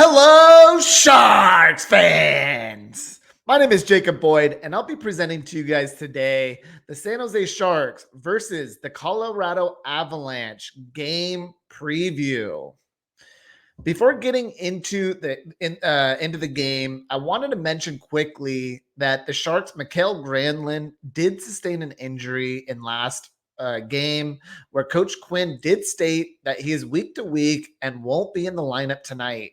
Hello, Sharks fans! My name is Jacob Boyd, and I'll be presenting to you guys today the San Jose Sharks versus the Colorado Avalanche game preview. Before getting into the game, I wanted to mention quickly that the Sharks' Mikael Granlund did sustain an injury in last game, where Coach Quinn did state that he is week to week and won't be in the lineup tonight.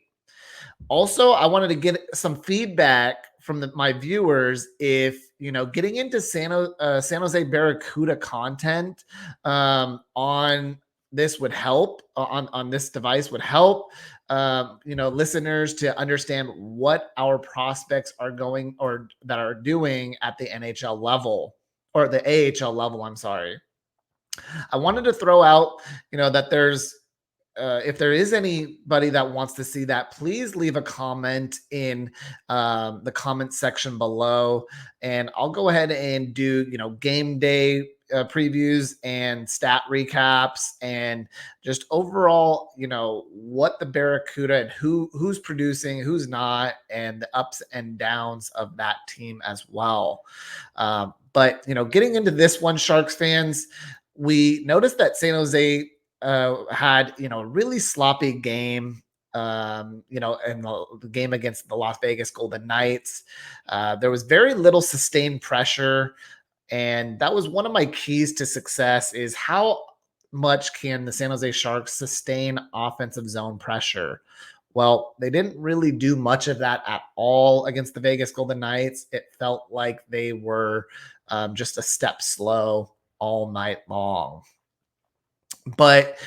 Also, I wanted to get some feedback from my viewers if getting into San Jose Barracuda content on this would help on this device would help listeners to understand what our prospects are going or that are doing at the NHL level or the AHL level. I'm sorry. I wanted to throw out that there's if there is anybody that wants to see that, please leave a comment in the comment section below, and I'll go ahead and do game day previews and stat recaps and just overall what the Barracuda and who's producing, who's not, and the ups and downs of that team as well. But getting into this one, Sharks fans, we noticed that San Jose had a really sloppy game in the game against the Las Vegas Golden Knights. There was very little sustained pressure, and that was one of my keys to success is how much can the San Jose Sharks sustain offensive zone pressure. Well, they didn't really do much of that at all against the Vegas Golden Knights. It felt like they were just a step slow all night long. But,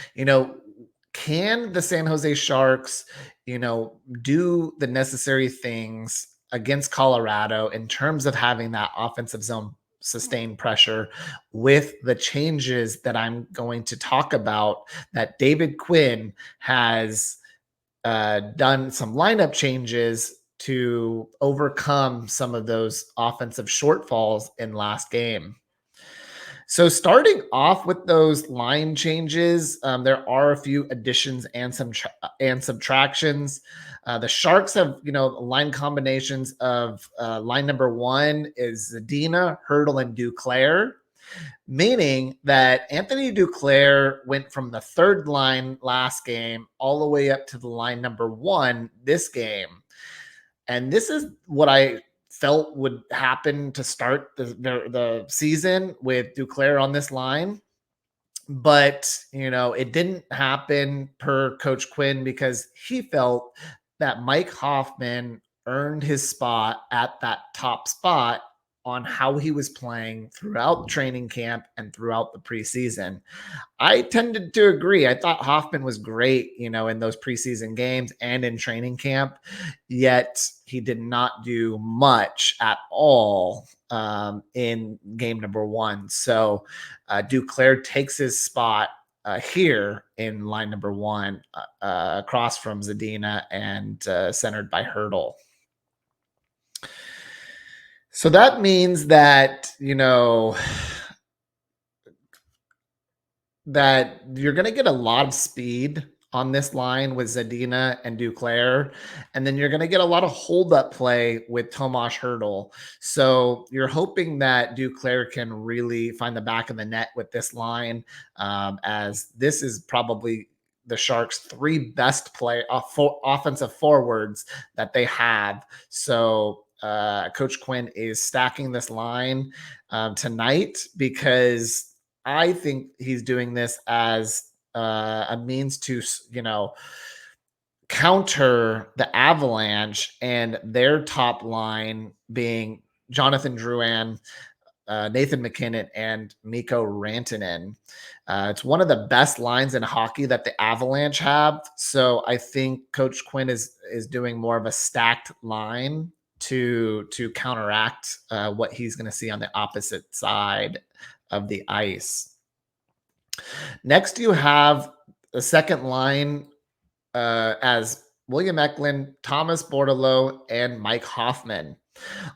can the San Jose Sharks, do the necessary things against Colorado in terms of having that offensive zone sustained pressure with the changes that I'm going to talk about that David Quinn has done some lineup changes to overcome some of those offensive shortfalls in last game. So starting off with those line changes, there are a few additions and subtractions. The Sharks have, line combinations of line number one is Zadina, Hertl, and Duclair, meaning that Anthony Duclair went from the third line last game all the way up to the line number one this game. And this is what I felt would happen to start the season with Duclair on this line. But, it didn't happen per Coach Quinn because he felt that Mike Hoffman earned his spot at that top spot on how he was playing throughout training camp and throughout the preseason. I tended to agree. I thought Hoffman was great, in those preseason games and in training camp, yet he did not do much at all in game number one. So Duclair takes his spot here in line number one, across from Zadina and centered by Hertl. So that means that, that you're going to get a lot of speed on this line with Zadina and Duclair, and then you're going to get a lot of hold-up play with Tomas Hertl. So you're hoping that Duclair can really find the back of the net with this line, as this is probably the Sharks' three best offensive forwards that they have. So Coach Quinn is stacking this line tonight because I think he's doing this as a means to, counter the Avalanche and their top line being Jonathan Drouin, Nathan MacKinnon, and Mikko Rantanen. It's one of the best lines in hockey that the Avalanche have. So I think Coach Quinn is doing more of a stacked line to counteract what he's going to see on the opposite side of the ice. Next, you have the second line as William Eklund, Thomas Bordeleau, and Mike Hoffman.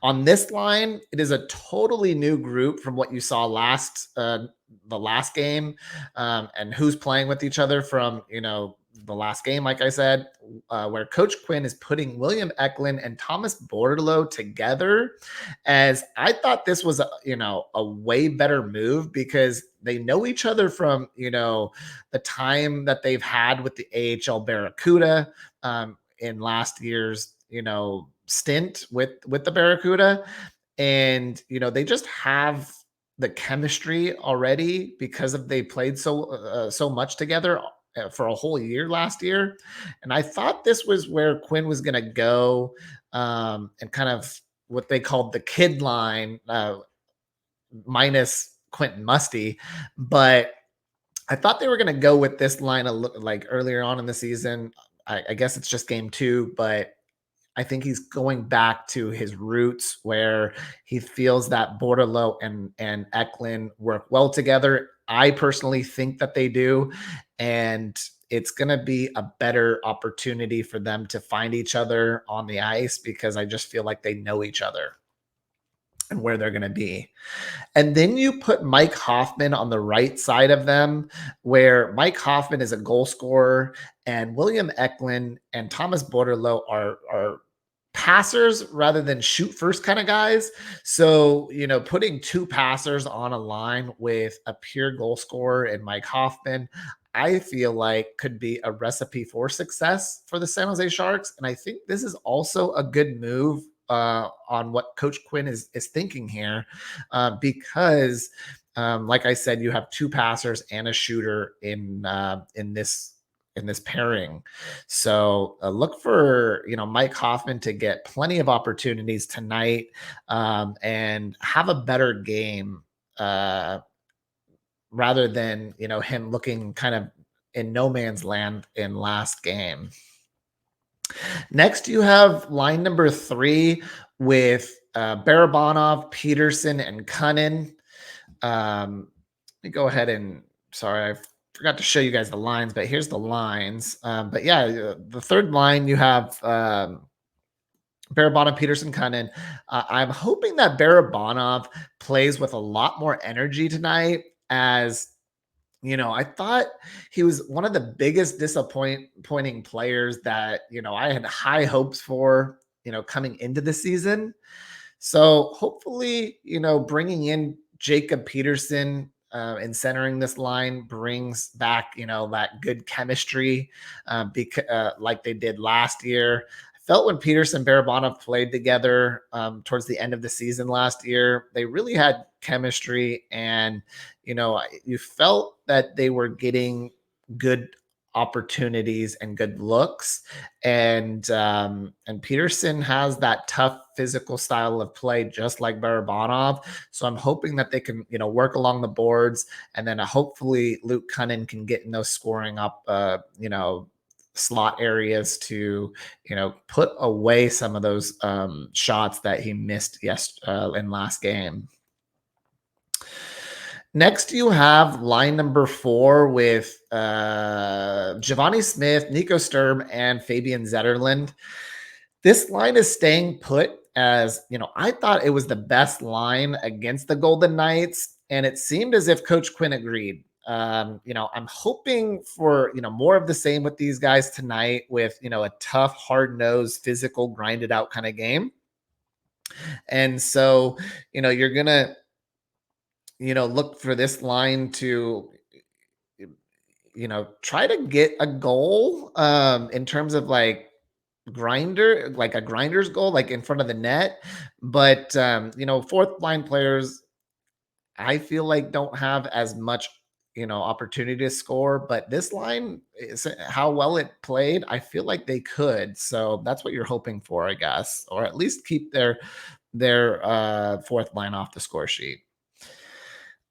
On this line, it is a totally new group from what you saw the last game, and who's playing with each other from the last game, like I said, where Coach Quinn is putting William Eklund and Thomas Bordelot together. As I thought this was a way better move because they know each other from the time that they've had with the AHL Barracuda in last year's stint with the Barracuda, and they just have the chemistry already because of they played so much together for a whole year last year. And I thought this was where Quinn was going to go, and kind of what they called the kid line, minus Quentin Musty. But I thought they were going to go with this line like earlier on in the season. I guess it's just game 2, but I think he's going back to his roots where he feels that Bordelot and Eklund work well together. I personally think that they do, and it's going to be a better opportunity for them to find each other on the ice because I just feel like they know each other and where they're going to be. And then you put Mike Hoffman on the right side of them, where Mike Hoffman is a goal scorer, and William Eklund and Thomas Bordelot are passers rather than shoot first kind of guys. So, putting two passers on a line with a pure goal scorer and Mike Hoffman, I feel like could be a recipe for success for the San Jose Sharks. And I think this is also a good move on what Coach Quinn is thinking here, because, like I said, you have two passers and a shooter in this pairing. So look for Mike Hoffman to get plenty of opportunities tonight, and have a better game, rather than him looking kind of in no man's land in last game. Next, you have line number 3 with Barabanov, Peterson, and Cunnin. Let me go ahead and sorry, I forgot to show you guys the lines, but here's the lines. But yeah, the third line you have Barabanov, Peterson, Cunnin. I'm hoping that Barabanov plays with a lot more energy tonight, as I thought he was one of the biggest disappointing players that, I had high hopes for, coming into the season. So hopefully, bringing in Jacob Peterson and centering this line brings back, that good chemistry, like they did last year. I felt when Peterson and Barabanov played together towards the end of the season last year, they really had chemistry, and you felt that they were getting good opportunities and good looks, and Peterson has that tough physical style of play just like Barabanov. So I'm hoping that they can work along the boards, and then hopefully Luke Cunnin can get in those scoring up slot areas to put away some of those shots that he missed in last game. Next, you have line number 4 with Giovanni Smith, Nico Sturm, and Fabian Zetterlund. This line is staying put, as I thought it was the best line against the Golden Knights, and it seemed as if Coach Quinn agreed. I'm hoping for more of the same with these guys tonight, with a tough, hard-nosed, physical, grinded out kind of game. And so you're gonna look for this line to try to get a goal, in terms of like a grinder's goal, like in front of the net. But fourth line players, I feel like don't have as much opportunity to score, but this line is how well it played. I feel like they could, so that's what you're hoping for, I guess, or at least keep their fourth line off the score sheet.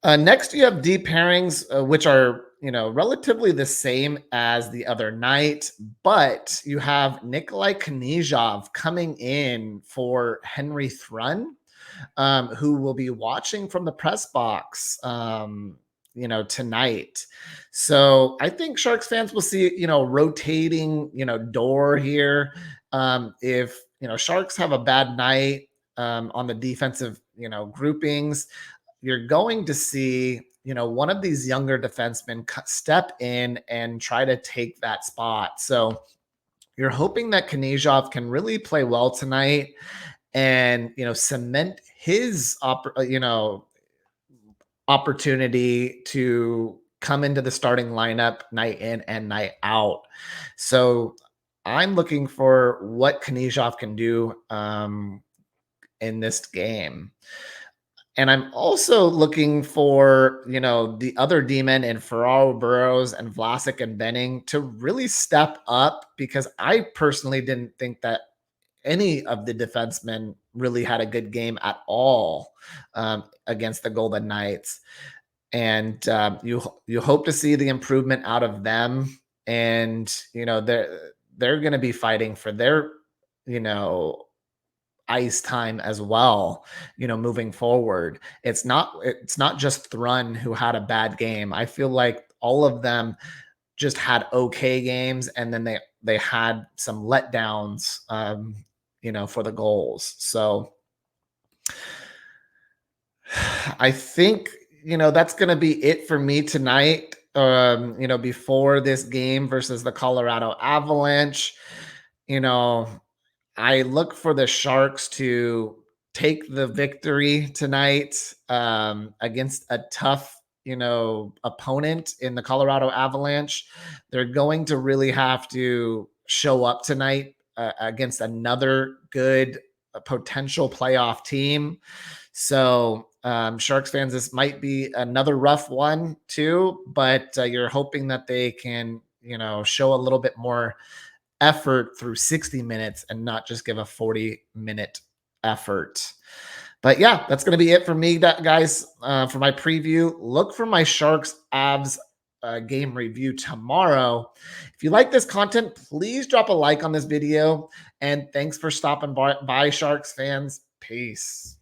Next, you have deep pairings, which are relatively the same as the other night, but you have Nikolai Knizhov coming in for Henry Thrun, who will be watching from the press box, tonight. So I think Sharks fans will see rotating door here. If Sharks have a bad night on the defensive groupings, you're going to see one of these younger defensemen step in and try to take that spot. So you're hoping that Knyzhov can really play well tonight and, cement his, opportunity to come into the starting lineup night in and night out. So I'm looking for what Knyzhov can do in this game. And I'm also looking for, the other demon in Ferraro Burrows and Vlasic and Benning to really step up, because I personally didn't think that any of the defensemen really had a good game at all against the Golden Knights. And you hope to see the improvement out of them. And, they're going to be fighting for their, you know, ice time as well, moving forward. It's not just Thrun who had a bad game. I feel like all of them just had okay games, and then they had some letdowns for the goals. So I think that's going to be it for me tonight. Before this game versus the Colorado Avalanche, you know I look for the Sharks to take the victory tonight against a tough, opponent in the Colorado Avalanche. They're going to really have to show up tonight against another good potential playoff team. So, Sharks fans, this might be another rough one too, but you're hoping that they can, show a little bit more effort through 60 minutes and not just give a 40-minute effort. But yeah, that's going to be it for me, guys, for my preview. Look for my Sharks Avs game review tomorrow. If you like this content, please drop a like on this video. And thanks for stopping by, Sharks fans. Peace.